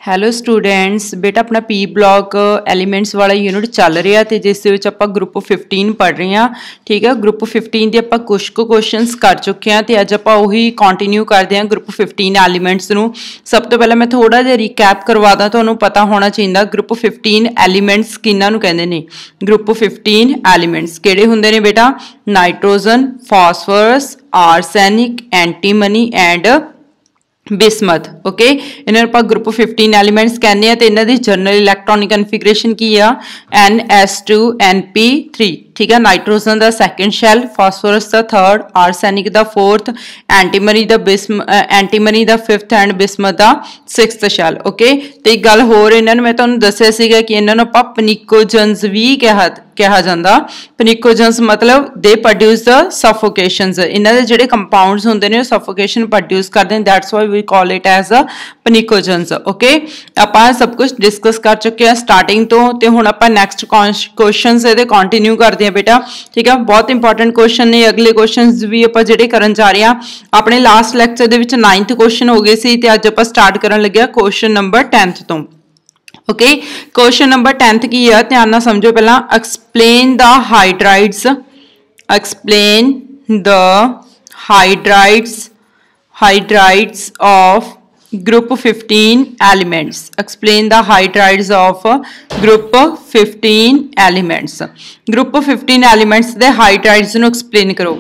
Hello students बेटा अपना P block elements वाला यूनिट चल रहा तो जिस आप ग्रुप 15 पढ़ रहे हैं। ठीक है, ग्रुप 15 के आप कुछ क्वेश्चनस कर चुके हैं तो अज आप उही कंटिन्यू करते हैं ग्रुप 15 एलीमेंट्स नूं। सब तो पहले मैं थोड़ा जिहा रिकैप करवा दा, तुहानूं पता होना चाहिए ग्रुप 15 एलीमेंट्स किन्हां नूं कहंदे ने। ग्रुप 15 एलीमेंट्स किहड़े हुंदे ने बेटा? Nitrogen, phosphorus, arsenic, antimony and bismuth. Okay, इन्हां नूं ग्रुप 15 एलीमेंट्स कहने हैं। तो इन्हां दी जनरल इलैक्ट्रॉनिक कन्फिगरेशन की आ NS2NP3। ठीक है, नाइट्रोजन का सैकेंड शैल, फॉस्फोरस का थर्ड, आर्सैनिक का फोर्थ, एंटीमनी का फिफ्थ एंड बिस्मथ का सिक्स्थ शैल। ओके, तो एक गल होर इन्हां नूं मैं तुहानूं दस्सिया सीगा कि इन्हां नूं आपां पनिकोजन्स भी कहा जांदा। पनिकोजन्स मतलब दे प्रोड्यूस द सफोकेशंस। इन्हां दे जिहड़े कंपाउंड्स हुंदे ने सफोकेशन प्रोड्यूस करदे ने, that's why we call it as a पनिकोजन्स। ओके, आपां सब कुछ डिस्कस कर चुके हैं स्टार्टिंग तो, ते हुण आपां नैक्सट क्वेश्चनस इहदे कंटिन्यू करदे हैं बेटा। ठीक है, बहुत इंपॉर्टेंट क्वेश्चन ने। अगले क्वेश्चनस भी आपां जिहड़े करन जा रहे हैं। अपने लास्ट लैक्चर दे विच 9th क्वेश्चन हो गए सी ते अज आपां स्टार्ट करन लगे क्वेश्चन नंबर 10th तो। ओके, क्वेश्चन नंबर 10th की है, ध्यान नाल समझो पहला। Explain the hydrides, explain the hydrides of group 15 elements, explain the hydrides of group 15 elements। group 15 elements they hydrides नूं explain करो।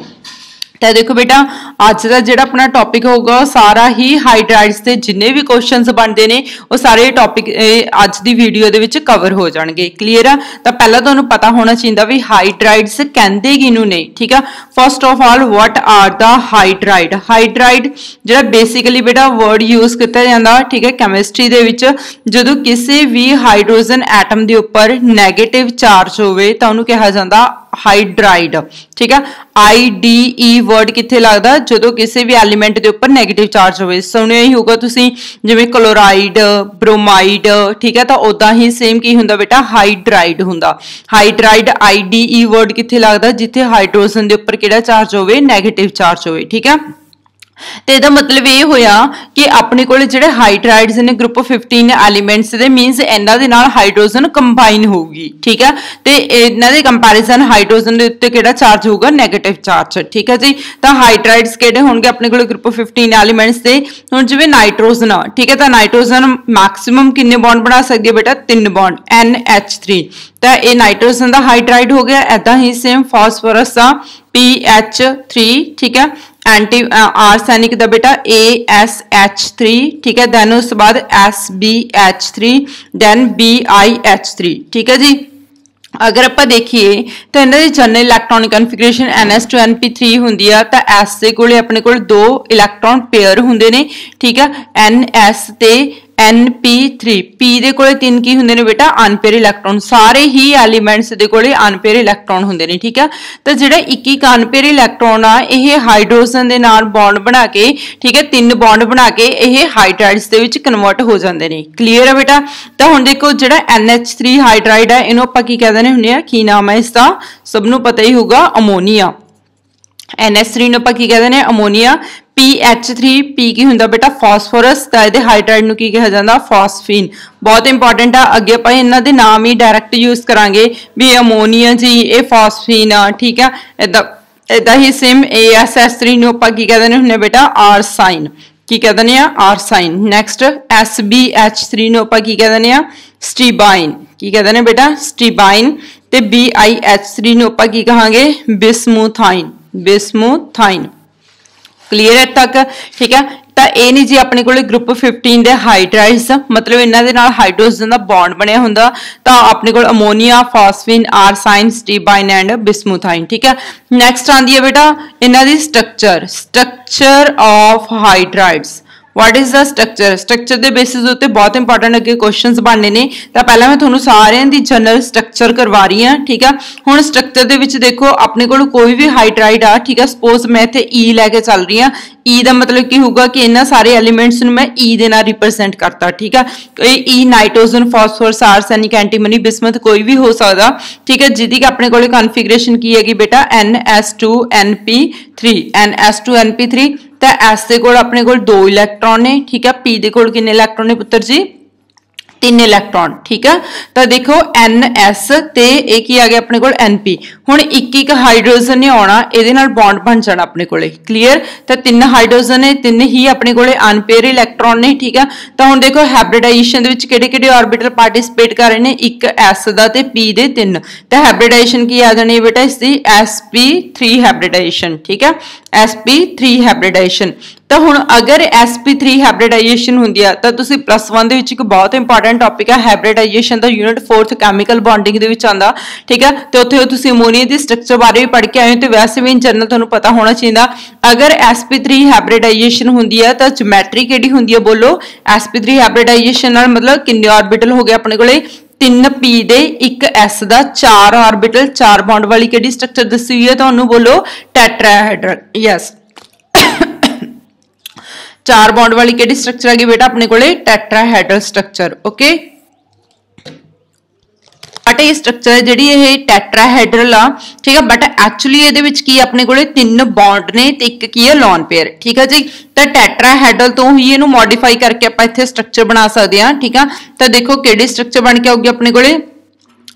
तो देखो बेटा, अज का जो अपना टॉपिक होगा सारा ही हाइड्राइड्स के जिन्ने भी क्वेश्चंस बनते हैं वो सारे टॉपिक अज की वीडियो दे विच कवर हो जाएंगे। क्लीयर है? तो पहला तुहानूं पता होना चाहिए भी हाइड्राइड्स कहंदे किहनूं ने। ठीक है, first of all what are the hydride? Hydride जिहड़ा बेसिकली बेटा वर्ड यूज किया जाता, ठीक है, कैमिस्ट्री दे विच जदों किसी भी हाइड्रोजन एटम के उपर नैगेटिव चार्ज होवे तां उहनूं कहा जाता हाइड्राइड। ठीक है, IDE वर्ड कित्थे लगदा? जदों किसी भी एलीमेंट के उपर नैगेटिव चार्ज होवे। सुनिया ही होगा तुसीं जिवें क्लोराइड, ब्रोमाइड। ठीक है, तो उदां ही सेम की हुंदा बेटा? हाइड्राइड हुंदा। हाइड्राइड IDE वर्ड कित्थे लगदा? जिथे हाइड्रोजन के उपर किहड़ा चार्ज होवे? नैगेटिव चार्ज होवे। ठीक है, तो यदा मतलब ये होया कि अपने को जिहड़े हाइड्राइड्स ने ग्रुप 15 एलीमेंट्स दे मीनस इन्हां दे नाल हाइड्रोजन कंबाइन होगी। ठीक है, तो इन्हां दे कंपैरिजन हाइड्रोजन दे उत्ते किहड़ा चार्ज होगा? Negative charge. ठीक है जी, तो हाइड्राइड्स किहड़े होणगे अपने को ग्रुप 15 एलीमेंट्स दे? हुण जिवें नाइट्रोजन, ठीक है, तो नाइट्रोजन मैक्सिमम किन्ने बॉन्ड बना सकदी है बेटा? 3 बॉन्ड, NH3। तो ये नाइट्रोजन का हाइड्राइड हो गया। ऐदा ही सेम फॉस्फोरस का PH3। ठीक है, आर्सैनिक का बेटा ASH3। ठीक है, देन उस बाद SbH3, देन BiH3। ठीक है जी, अगर आप देखिए तो इन्हां दी जनरल इलैक्ट्रॉनिक कन्फिगरेशन NS2NP3 हुंदी है। तो S दे कोले अपने कोल 2 इलैक्ट्रॉन पेयर हुंदे ने। ठीक है, NS ते NP3। P दे कोले 3 की हुंदे ने बेटा? Unpair electron. सारे ही एलीमेंट्स दे कोले अनपेयर इलैक्ट्रॉन हुंदे ने। ठीक है, तो जिहड़ा एक अनपेयर इलैक्ट्रॉन आ यह हाइड्रोजन दे नाल बॉन्ड बना के, ठीक है, 3 बॉन्ड बना के यह हाइड्राइड्स दे विच कन्वर्ट हो जांदे ने। क्लीयर है बेटा? तो हुण देखो जिहड़ा NH3 हाइड्राइड है इहनूं आपां की कहदे ने? की नाम है इसका? सबनूं पता ही होगा, अमोनीया। NH3 नूं आपां की कहदे ने? अमोनीया। PH3, P की हुंदा बेटा? फॉस्फोरस। तो इहदे हाइड्राइड नूं की कहा जांदा? फॉस्फीन। बहुत इंपॉर्टेंट है, अगे आपां इन्हां दे नाम ही डायरैक्ट यूज करांगे भी अमोनीया जी ये फॉस्फीन आ। ठीक है, इदा ही सेम ASH3 नूं आपां की कहदे ने बेटा? आर्साइन। की कहदे ने? आर्साइन। नैक्सट SbH3 नूं आपां की कहदे ने? स्टीबाइन। की कहदे ने बेटा? स्टीबाइन। ते BiH3 नूं आपां की कहांगे? बिस्मुथाइन। बिस्मुथाइन। क्लीयर है तक? ठीक है, तो ये नहीं जी अपने को ग्रुप 15 दे हाइड्राइड्स, मतलब इन्हां दे नाल हाइड्रोजन का बॉन्ड बनया हुंदा। तो अपने को अमोनीया, फॉस्फीन, आर्साइन, स्टीबाइन एंड बिस्मुथाइन। ठीक है, नैक्सट आंदी है बेटा इन्हां the structure of hydrides. What is the structure? Structure के बेसिस उत्ते बहुत इंपॉर्टेंट अगे क्वेश्चंस बनने ने। तो पहला मैं तुहानूं सारिਆਂ दी जनरल स्ट्रक्चर करवा रही हाँ। ठीक है, हुण स्ट्रक्चर दे विच देखो अपने को कोई भी हाइड्राइड आ, ठीक है, सपोज मैं इत्थे E लैके चल रही हाँ। E का मतलब की होगा कि इन्हां सारे एलीमेंट्स नूं मैं E दे नाल रिप्रेजेंट करता। ठीक है, E nitrogen, phosphorus, arsenic, antimony, bismuth कोई भी हो सकता। ठीक है, जिहदी अपने को कॉन्फिगरेशन की हैगी बेटा? NS2NP3। NS2NP3। तो S के कोल अपने कोल 2 इलैक्ट्रॉन ने। ठीक है, P दे कोल कितने इलैक्ट्रॉन ने पुत्र जी? तीन इलैक्ट्रॉन। ठीक है, तो देखो NS ते एक ही आ गया अपने कोल NP। हुण एक एक हाइड्रोजन ने आना, इहदे नाल बॉन्ड बन जाना अपने कोले। क्लीयर, तो तीन हाइड्रोजन ने, तीन ही अपने कोले अनपेयर इलैक्ट्रॉन ने। ठीक है, तो हुण देखो हाइब्रिडाइजेशन दे विच किहड़े-किहड़े ऑर्बिटल पार्टिसिपेट कर रहे ने, एक S दा ते P दे तीन। तो हाइब्रिडाइजेशन की आ जानी है बेटा इसकी sp3 हाइब्रिडाइजेशन। ठीक है, sp3 हाइब्रिडाइजेशन। तो हुण अगर sp3 हाइब्रिडाइजेशन हुंदी है तो तुसीं +1 दे विच एक बहुत इंपॉर्टेंट टॉपिक है हाइब्रिडाइजेशन दा, यूनिट 4th केमिकल बॉन्डिंग दे विच आंदा। ठीक है, तो उत्थे तुसीं अमोनिया दी स्ट्रक्चर बारे भी पढ़ के आए हो, तो वैसे भी इन जनरल तुहानूं पता होना चाहिए। अगर sp3 हाइब्रिडाइजेशन हुंदी है तो ज्योमेट्री किहड़ी हुंदी है, बोलो। sp3 हाइब्रिडाइजेशन नाल मतलब किन्ने ऑर्बिटल हो गए अपने कोले, 3p दे, एक s दा, 4 ऑर्बिटल, 4 बॉन्ड वाली किहड़ी स्ट्रक्चर दसी हुई है तुहानूं, बोलो टेट्राहेड्रल। यस, 4 बॉन्ड वाली केड़ी स्ट्रक्चर आ गई बेटा अपने कोले, टेट्राहेड्रल स्ट्रक्चर। ओके, बट ये स्ट्रक्चर जिहड़ी ये टेट्राहेड्रल आ, ठीक है, बट एक्चुअली इहदे विच की अपने कोले 3 बॉन्ड ने ते एक की है लोन पेयर। ठीक है जी, तो टेट्राहेड्रल तो ही इहनूं मॉडिफाई करके आपां इत्थे स्ट्रक्चर बना सकदे हां। ठीक है, तो देखो किहड़ी स्ट्रक्चर बन के आउगी अपने कोले,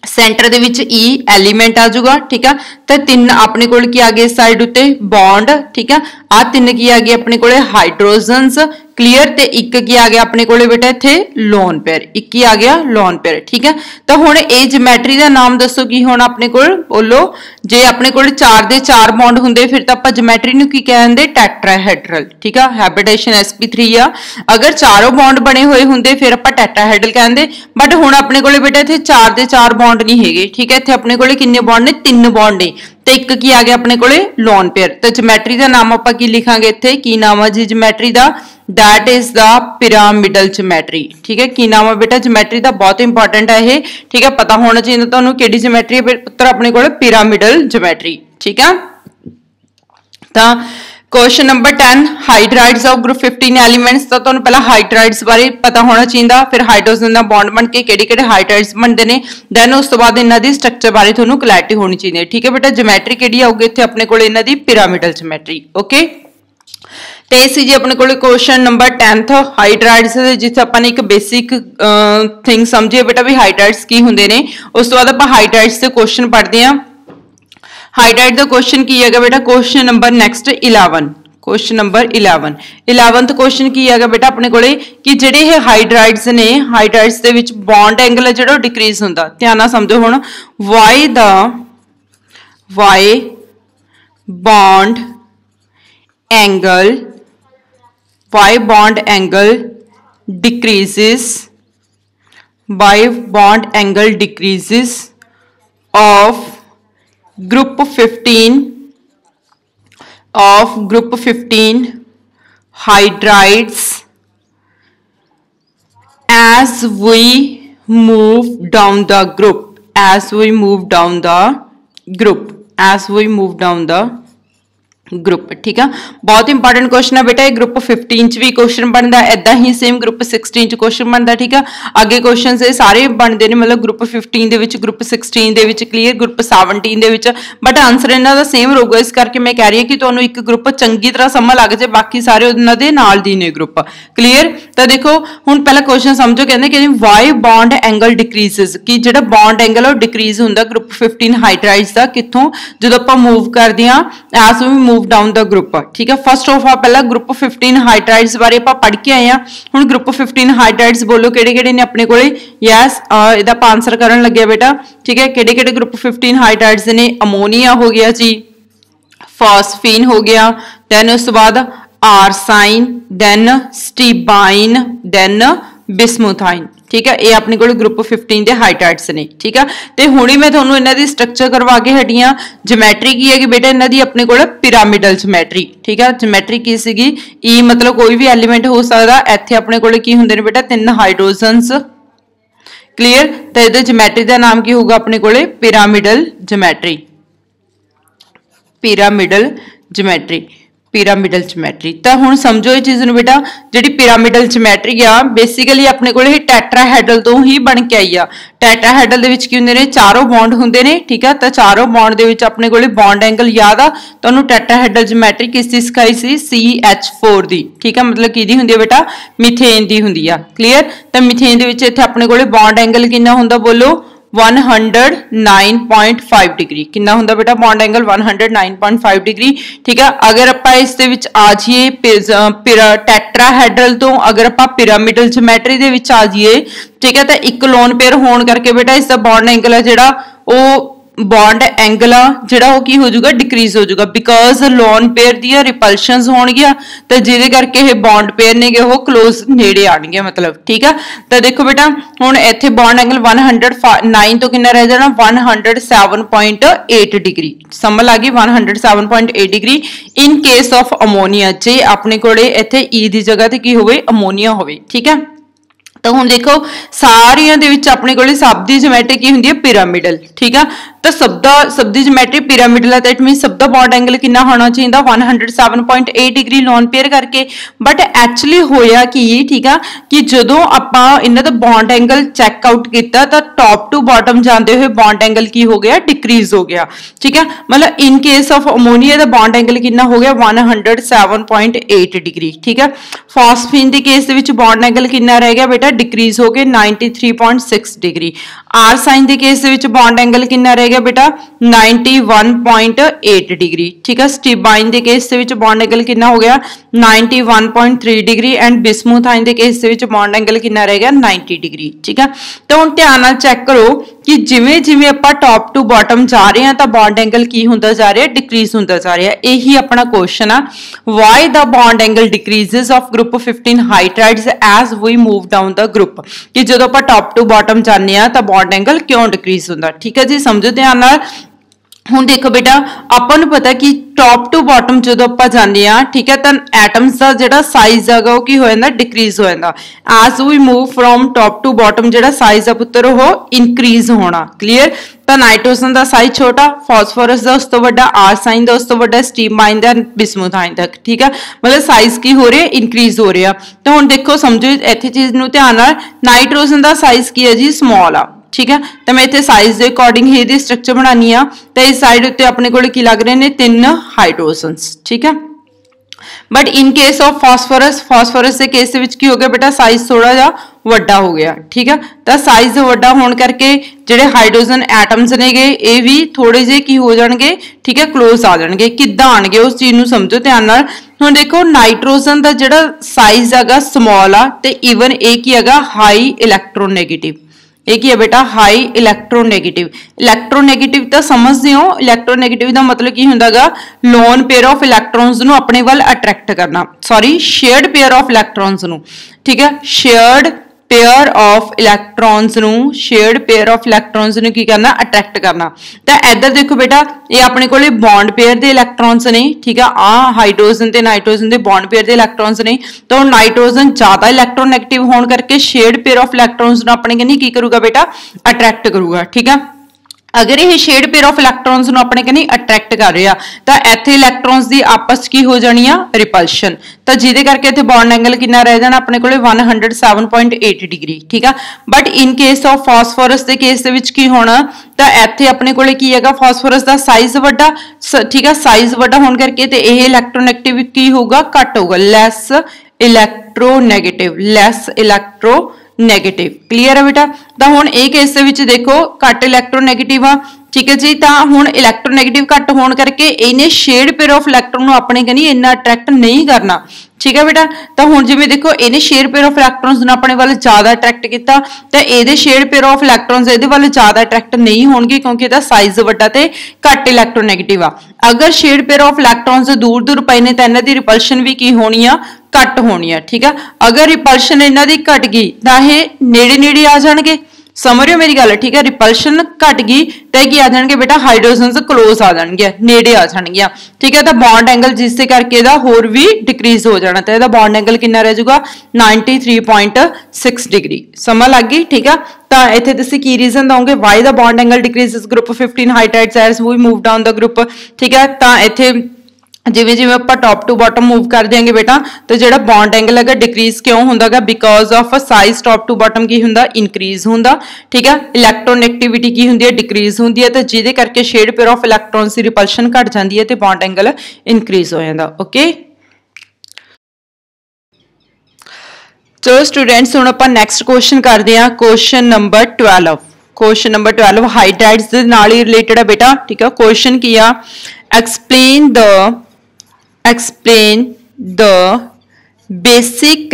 सेंटर दे विच ई एलीमेंट आ जाऊगा। ठीक है, तो 3 अपने कोल की आ गए साइड उत्ते बॉन्ड। ठीक है, आ 3 की आ गए अपने कोले हाइड्रोजन्स। क्लीयर, ते एक की आ गया अपने कोले बेटा इत्थे लोन पेयर, एक ही आ गया लोन पेयर। ठीक है, तो हुण ए ज्योमेट्री दा नाम दसो की होना अपने कोल, बोलो। जे अपने कोल 4 दे 4 बॉन्ड हुंदे फिर तां आपां ज्योमेट्री नूं की कहंदे, टेट्राहेड्रल। ठीक है, हाइब्रिडाइजेशन sp3 आ, अगर चारों बॉन्ड बने हुए हुंदे फिर आपां टेट्राहेड्रल कहंदे। बट हुण अपने कोले बेटा इत्थे 4 दे 4 बॉन्ड नहीं हैगे। ठीक है, इत्थे अपने कोले किन्ने बॉन्ड ने, 3 बॉन्ड ने, ते एक की आ गया अपने कोले लोन पेयर। तो ज्योमेट्री दा नाम आपां की लिखांगे इत्थे, की नाम है जी ज्योमेट्री दा, that is the pyramidal geometry. ठीक है, की नाम है बेटा ज्योमेट्री दा, बहुत इंपॉर्टेंट है ये। ठीक है, पता होना चाहिए तुहानूं किहड़ी ज्योमेट्री है पुत्र अपने कोले, पिरामिडल ज्योमेट्री। ठीक है, तो question number 10, hydrides of group 15 elements. तो तुहानूं पहला हाइड्राइड्स बारे पता होना चाहिए, फिर हाइड्रोजन दा बॉन्ड बन के किहड़े-किहड़े हाइड्राइड्स बनदे ने, देन उस तो बाद इन्हां दी स्ट्रक्चर बारे तुहानूं क्लैरिटी होनी चाहिए। ठीक है बेटा, ज्योमेट्री किहड़ी आऊगी इत्थे अपने कोले, इन्हां दी पिरामिडल ज्योमेट्री। ओके, तो इस जी अपने को क्वेश्चन नंबर 10th हाइड्राइड्स, जिथे अपन एक बेसिक थिंग समझिए बेटा भी हाइड्राइड्स की हुंदे ने। उस तो बाद अपन हाइड्राइड्स के क्वेश्चन पढ़ते हैं। हाइड्राइड दा क्वेश्चन की है बेटा, question number next 11, question number 11th question की है बेटा अपने कोले कि जिहड़े ये हाइड्राइड्स ने, हाइड्राइड्स दे विच बॉन्ड एंगल है जिहड़ा डिक्रीज हुंदा। ध्यान नाल समझो हुण, why bond decreases of group 15 hydrides as we move down the group। ठीक है, बहुत इंपॉर्टेंट क्वेश्चन है बेटा, ये ग्रुप 15 च भी क्वेश्चन बनता है, ऐदा ही सेम ग्रुप 16 च क्वेश्चन बनता है। ठीक है, आगे क्वेश्चन से सारे बनते हैं, मतलब group 15 they which, group 16 they which, clear, group 17 they which, but answer इन्हां दा सेम रहूगा। इस करके मैं कह रही हूं कि तुहानूं एक ग्रुप चंगी तरह समझ लग जाए, बाकी सारे उन्हां दे नाल दी ने ग्रुप। क्लीयर, तो देखो हुण पहला क्वेश्चन समझो, कहंदे कि वाई बॉन्ड एंगल डिक्रीजेस, कि जिहड़ा बॉन्ड एंगल है वो डिक्रीज हुंदा ग्रुप 15 हाइड्राइड्स दा, कित्थों, जदों आपां मूव करदे हां as we move down the group. ठीक है, फर्स्ट ऑफ ऑल पहला ग्रुप 15 हाइड्राइड्स बारे आपां पढ़ के आए हैं। हुण ग्रुप 15 हाइड्राइड्स बोलो किहड़े-किहड़े ने अपने कोले। यस, इहदा आपां आंसर करन लगे बेटा। ठीक है, किहड़े-किहड़े ग्रुप 15 हाइड्राइड्स ने, अमोनिया हो गया जी, फॉस्फीन हो गया, देन उस बाद आर्साइन, देन स्टीबाइन, देन बिस्मुथाइन। ठीक है, ये अपने को ग्रुप 15 के हाइड्राइड्स ने। ठीक है, तो हुणे मैं तुहानूं इन्हां दी स्ट्रक्चर करवा के हटी हां। ज्योमेट्री की है कि बेटा इन्हां दी अपने को पिरामिडल ज्योमेट्री। ठीक है, ज्योमेट्री की सीगी, ई मतलब कोई भी एलीमेंट हो सकदा, इत्थे अपने को की हुंदे ने बेटा 3 हाइड्रोजन्स। क्लीयर, तो इहदे ज्योमेट्री का नाम की होगा अपने को pyramidal geometry. Pyramidal geometry, pyramidal geometry. तो हुण समझो इस चीज़ नूं बेटा, जिहड़ी पिरामिडल ज्योमेट्री आ बेसिकली अपने कोल ये टैट्राहेड्रल तो ही बन के आई आ। टैट्राहेड्रल दे विच की हुंदे ने, चारों बॉन्ड हुंदे ने, ठीक है। तो चारों बॉन्ड दे विच अपने कोल बॉन्ड एंगल याद आ, तो उन्होंने टैट्राहेड्रल ज्योमेट्री किसकी सिखाई सी? CH4 दी, ठीक है। मतलब किहदी हुंदी है बेटा? मीथेन दी हुंदी आ। क्लीयर? तो मीथेन दे विच इत्थे अपने कोल बॉन्ड एंगल कितना हुंदा बोलो? 109.5 डिग्री। कितना हुंदा बेटा बॉन्ड एंगल? 109.5 डिग्री, ठीक है। अगर आप इस दे विच आ जाइए टैट्राहेड्रल तो अगर आप पिरामिडल ज्योमेट्री दे विच आ जाइए, ठीक है, तो एक लोन पेयर होने करके बेटा इसका बॉन्ड एंगल है जिहड़ा वो बॉन्ड एंगल जिहड़ा वो की हो जाऊगा? डिक्रीज हो जाऊगा, बिकॉज लोन पेयर दी रिपल्शनस होणगियां ते जिहदे करके ये बॉन्ड पेयर ने वो क्लोज नेड़े आणगे, मतलब, ठीक है। तो देखो बेटा हुण इत्थे बॉन्ड एंगल 109 तो कितना रह जाना? 107.8 डिग्री। समझ आ गई? 107.8 डिग्री इन केस ऑफ अमोनीया, जे अपने कोले इत्थे ई दी जगह ते की होवे? अमोनीया होवे, ठीक है। तो हुण देखो सारियां दे विच अपने कोले सब दी ज्योमेट्री की हुंदी है? पिरामिडल, ठीक है। तो सब दी ज्योमेट्री पिरामिडल है, दैट मीन सब दा बॉन्ड एंगल कितना होना चाहिए? 107.8 डिग्री लोन पेयर करके। बट एक्चुअली होया कि ठीक है कि जदों आपां इन्हां दा बॉन्ड एंगल चेक आउट किया तो टॉप टू बॉटम जाते हुए बॉन्ड एंगल की हो गया? डिक्रीज हो गया, ठीक है। मतलब इन केस ऑफ अमोनिया दा बॉन्ड एंगल कितना हो गया? 107.8 डिग्री, ठीक है। फॉस्फीन के केस विच बॉन्ड एंगल कितना रह गया बेटा? डिक्रीज हो गए 93.6 डिग्री। आरसाइन के केस विच बॉन्ड एंगल कितना रह गया बेटा? 91.8 डिग्री, ठीक है। स्टीबाइन के केस विच बॉन्ड एंगल कितना हो गया? 91.3 डिग्री एंड बिस्मुथाइन के केस विच बॉन्ड एंगल कितना रह गया? 90 डिग्री, ठीक है। तो हुण ध्यान नाल चेक करो कि जिवें जिवें आपां टॉप टू बॉटम जा रहे हैं तो बॉन्ड एंगल की हुंदा जा रहा है? डिक्रीज हुंदा जा रहा है। यही अपना क्वेश्चन आ, why the bond angle decreases of group 15 hydrides as we move down the group, कि जदों आपां टॉप टू बॉटम जाने आ तो बॉन्ड एंगल क्यों डिक्रीज हुंदा, ठीक है जी। समझो ध्यान नाल। हुण देखो बेटा आपां नूं पता कि टॉप टू बॉटम जदों आपां जांदे आ, ठीक है, तो एटम्स दा जिहड़ा साइज हैगा वो की हो जांदा? डिक्रीज हो जांदा। As we move from top to bottom जिहड़ा साइज है पुत्तर वो इंक्रीज होना। क्लीयर? तो नाइट्रोजन का साइज छोटा, फॉस्फोरस का उस तो वड्डा, आरसाइन का उस तो वड्डा, स्टीमाइन का, बिस्मुथाइन तक, ठीक है। मतलब साइज की हो रहा है? इंक्रीज हो रहा। तो हुण देखो समझो इत्थे चीज नूं ध्यान नाल, नाइट्रोजन का साइज की है जी? स्मॉल आ, ठीक है। तो मैं इत्थे साइज के अकॉर्डिंग ही स्ट्रक्चर बनानी आ। तो इस साइड उत्ते अपने कोल की लग रहे ने? 3 हाइड्रोजन्स, ठीक है। But in case of phosphorus के केस विच की हो गया बेटा? साइज थोड़ा जा वड्डा हो गया, ठीक है। तो साइज वड्डा होने करके जिहड़े हाइड्रोजन एटम्स ने गे ये भी थोड़े जे की हो जाणगे, ठीक है, क्लोज आ जाणगे। किद्दां आणगे उस चीज नूं समझो ध्यान नाल। हुण देखो नाइट्रोजन का जिहड़ा साइज हैगा स्मॉल आ, ते ईवन एक ही हैगा हाई इलैक्ट्रोनैगेटिव। एक ही है बेटा? हाई इलैक्ट्रोनैगेटिव। इलैक्ट्रोनैगेटिव तो समझते हो? इलैक्ट्रोनैगेटिव का मतलब की हुंदागा? लोन पेयर ऑफ इलैक्ट्रॉन्स नूं अपने वाल अट्रैक्ट करना, सॉरी शेयर्ड पेयर ऑफ इलैक्ट्रॉन्स नूं, ठीक है। शेयर्ड पेयर ऑफ इलैक्ट्रॉन्स नूं, शेयर्ड पेयर ऑफ इलैक्ट्रॉन्स नूं की करना? अट्रैक्ट करना। तो इधर देखो बेटा ये अपने कोले बॉन्ड पेयर दे इलैक्ट्रॉन्स ने, ठीक है। आ हाइड्रोजन ते नाइट्रोजन दे बॉन्ड पेयर दे इलैक्ट्रॉन्स ने। तो नाइट्रोजन ज्यादा इलैक्ट्रोनैगेटिव होने करके शेयर्ड पेयर ऑफ इलैक्ट्रॉन्स नूं अपने कन्नी की करूगा बेटा? अट्रैक्ट करूगा, ठीक है। अगर ये शेड पेयर ऑफ इलैक्ट्रॉन्स नूं अपने कन्नी अट्रैक्ट कर रहा तो इत्थे इलैक्ट्रॉन्स दी आपस की हो जानी आ? रिपल्शन। तो जिहदे करके इत्थे बॉन्ड एंगल कितना रह जाना अपने कोले? 107.8 डिग्री, ठीक है। But in case of phosphorus के केस दे विच की होना? तो इत्थे अपने कोले की हैगा? फॉस्फोरस का साइज वड्डा, ठीक है। साइज वड्डा होने करके ते इह इलैक्ट्रोनैगेटिव की होगा? घट होगा, lace इलैक्ट्रोनैगेटिव, lace electro negative. Clear है बेटा? तो हुण एक केस दे विच देखो घट इलैक्ट्रोनैगेटिव आ, ठीक है जी। तो हुण इलैक्ट्रोनैगेटिव घट होने करके इन्हें शेड पेयर ऑफ इलैक्ट्रॉन अपने कन्नी इन्ना अट्रैक्ट नहीं करना, ठीक है बेटा। तो हुण जिवें देखो इन्हें शेड पेयर ऑफ इलैक्ट्रॉन्स ने अपने वाल ज्यादा अट्रैक्ट किया तो ये शेड पेयर ऑफ इलैक्ट्रॉन्स इहदे वाल ज्यादा अट्रैक्ट नहीं होणगे क्योंकि इहदा साइज वड्डा ते घट इलैक्ट्रोनैगेटिव आ। अगर शेड पेयर ऑफ इलैक्ट्रॉन्स दूर दूर पए ने तां इन्हां दी रिपल्शन भी की होनी आ? घट होनी है, ठीक है। अगर रिपल्शन इन्हां दी घट गई तो ये नेड़े नेड़े आ जाणगे, समझ रहे हो मेरी गल, ठीक है। रिपल्शन घट गई तो की आ जाएंगे बेटा? हाइड्रोजन क्लोज आ जाएंगे, नेड़े आ जाएंगे, ठीक है। तो बॉन्ड एंगल जिस करके होर भी डिक्रीज हो जाना, तो यदा बॉन्ड एंगल कितना रह जाऊगा? 93.6 डिग्री। समझ लग गई, ठीक है। तो इत्थे तुसीं की रीजन दोगे why the bond angle decreases group 15 hydrides as we move down the group, ठीक है। तो इत्थे जिवें जिवें आप टॉप टू बॉटम मूव कर देंगे बेटा तो जो बॉन्ड एंगल है डिक्रीज क्यों होंगे because of size top to bottom की होंगे इनक्रीज होंगे ठीक है इलैक्ट्रोनेगेटिविटी की होंगी है डिक्रीज होंगी है तो जिदे करके शेड पेयर ऑफ इलैक्ट्रॉन्स की रिपल्शन घट जाती है तो बॉन्ड एंगल इनक्रीज हो जाता ओके। चलो स्टूडेंट्स हुण आपां नैक्सट क्वेश्चन करते हैं question number 12। Question number 12 hydrides दे नाल ही रिलेटेड है बेटा ठीक है। क्वेश्चन की आ explain the basic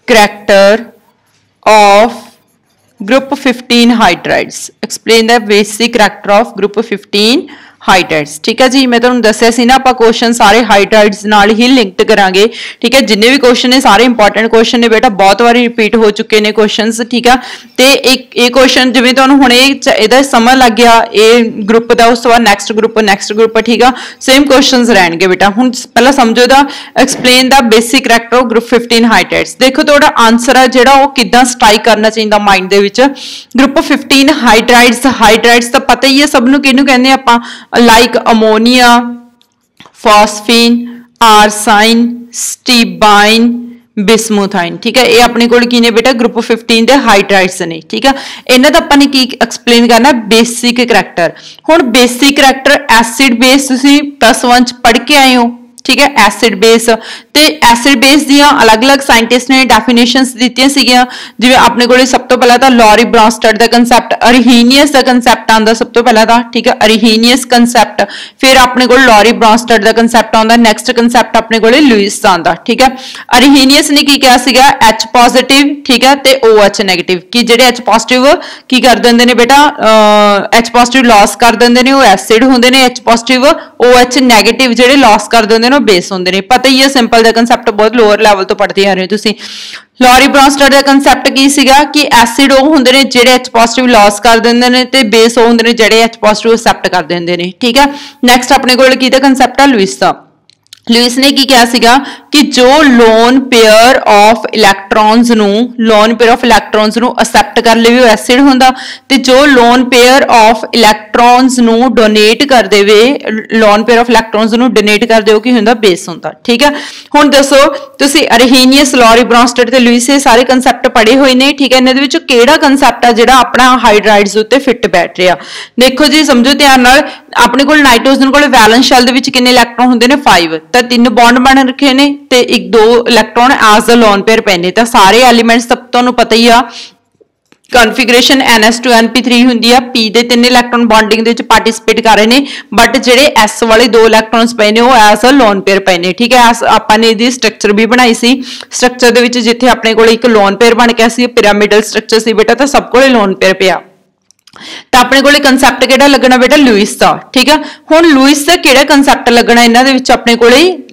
character of group 15 hydrides। explain the basic character of group 15 hydrides ठीक है जी। मैं तुहानूं दस्सिया सी ना आपां क्वेश्चन सारे हाइड्राइड्स नाल ही लिंक्ड करांगे ठीक है। जिन्ने भी क्वेश्चन ने सारे इंपॉर्टेंट क्वेश्चन ने बेटा बहुत बारी रिपीट हो चुके ने क्वेश्चंस ठीक है। ते एक ये क्वेश्चन जिवें तुहानूं हुणे इहदा समझ लग गया ये ग्रुप दा उस तो बाद नैक्सट ग्रुप ठीक है सेम क्वेश्चंस रहणगे बेटा। हुण पहला समझो दा explain the basic character of group 15 hydrides. देखो तुहाडा आंसर है जिहड़ा वो किदां स्ट्राइक करना चाहिए mind they which. Group 15 hydrides तो पता ही है सब नूं किहनूं कहंदे आपां like ammonia, phosphine, arsine, stibine, बिस्मुथाइन ठीक है। ये अपने कोल की ने बेटा ग्रुप 15 दे हाइड्राइड्स ने ठीक है। इन्हां दा आपां ने की एक्सप्लेन करना बेसिक करैक्टर। हुण बेसिक करैक्टर एसिड बेस तुसीं +1 पढ़ के आए हो ठीक है। एसिड बेस ते एसिड बेस दियां अलग-अलग साइंटिस्ट ने डेफिनेशंस दित्तियां सीगियां जिवें अपने कोले सब तो पहला तां लॉरी ब्रॉन्स्टेड दा कंसेप्ट अरहीनियस दा कंसेप्ट आंदा सब तो पहला तां ठीक है अरहीनियस कंसेप्ट। फिर अपने कोल लॉरी ब्रॉन्स्टेड दा कंसेप्ट आंदा नैक्सट कंसेप्ट अपने कोले लुइस दा आंदा ठीक है। अरहीनियस ने की कहा सीगा H पॉजिटिव ठीक है ते OH नेगेटिव कि जेडे H पॉजिटिव की कर दिंदे ने बेटा H पॉजिटिव लॉस कर दिंदे ने वो एसिड हुंदे ने H पॉजिटिव OH नेगेटिव जेडे लॉस कर दिंदे ने बेस होंगे ने। पता ही है सिंपल दा कंसेप्ट बहुत लोअर लैवल तो पढ़ते आ रहे हो तुसीं। लॉरी ब्रॉन्स्टेड दा कंसेप्ट की सीगा कि एसिड वो हुंदे ने जेडे H पॉजिटिव लॉस कर दिंदे ने ते बेस वो हुंदे ने जेडे H पॉजिटिव एक्सेप्ट कर दिंदे ने ठीक है। नैक्सट अपने कोल कीदा कंसेप्ट है लुइस दा। लुइस ने की कहा सीगा कि जो लोन पेयर ऑफ इलैक्ट्रॉन्स नू एक्सेप्ट कर ले वो एसिड हुंदा ते जो लोन पेयर ऑफ इलैक्ट्रॉन्स नू डोनेट कर देवे लोन पेयर ऑफ इलैक्ट्रॉन्स नू डोनेट कर दे की हुंदा बेस हुंदा ठीक है। हुण दसो तुसीं अरहीनियस लॉरी ब्रॉन्स्टेड ते लुइस ये सारे कंसेप्ट पढ़े हुए ने ठीक है। इन्हां दे विचों किहड़ा कंसेप्ट है जिहड़ा अपना हाइड्राइड्स उत्ते फिट बैठ रिहा। देखो जी समझो ध्यान नाल अपने कोल नाइट्रोजन कोल वैलेंस शेल दे विच किन्ने इलैक्ट्रॉन हुंदे ने 5 तो 3 बॉन्ड बन रखे ने ते 1-2 electron as the lone pair पे ने। तो सारे एलीमेंट्स तब तुहानूं पता ही आ कॉन्फिगरेशन NS2NP3 हुंदी आ P दे 3 इलैक्ट्रॉन बॉन्डिंग दे विच पार्टिसिपेट कर रहे ने बट जेडे S वाले 2 इलैक्ट्रॉन्स पे ने वो एज अ लोन पेयर पे ने ठीक है। आपां ने इहदी स्ट्रक्चर भी बनाई सी स्ट्रक्चर दे विच जिथे अपने कोल एक लोन पेयर बन के सी पिरामिडल स्ट्रक्चर सी बेटा तो सब कोले लोन पेयर पिया तो अपने को कंसेप्ट केड़ा लगना बेटा लुइस का ठीक है। हुण लुइस का केड़ा कंसेप्ट लगना इन्हां दे विच अपने को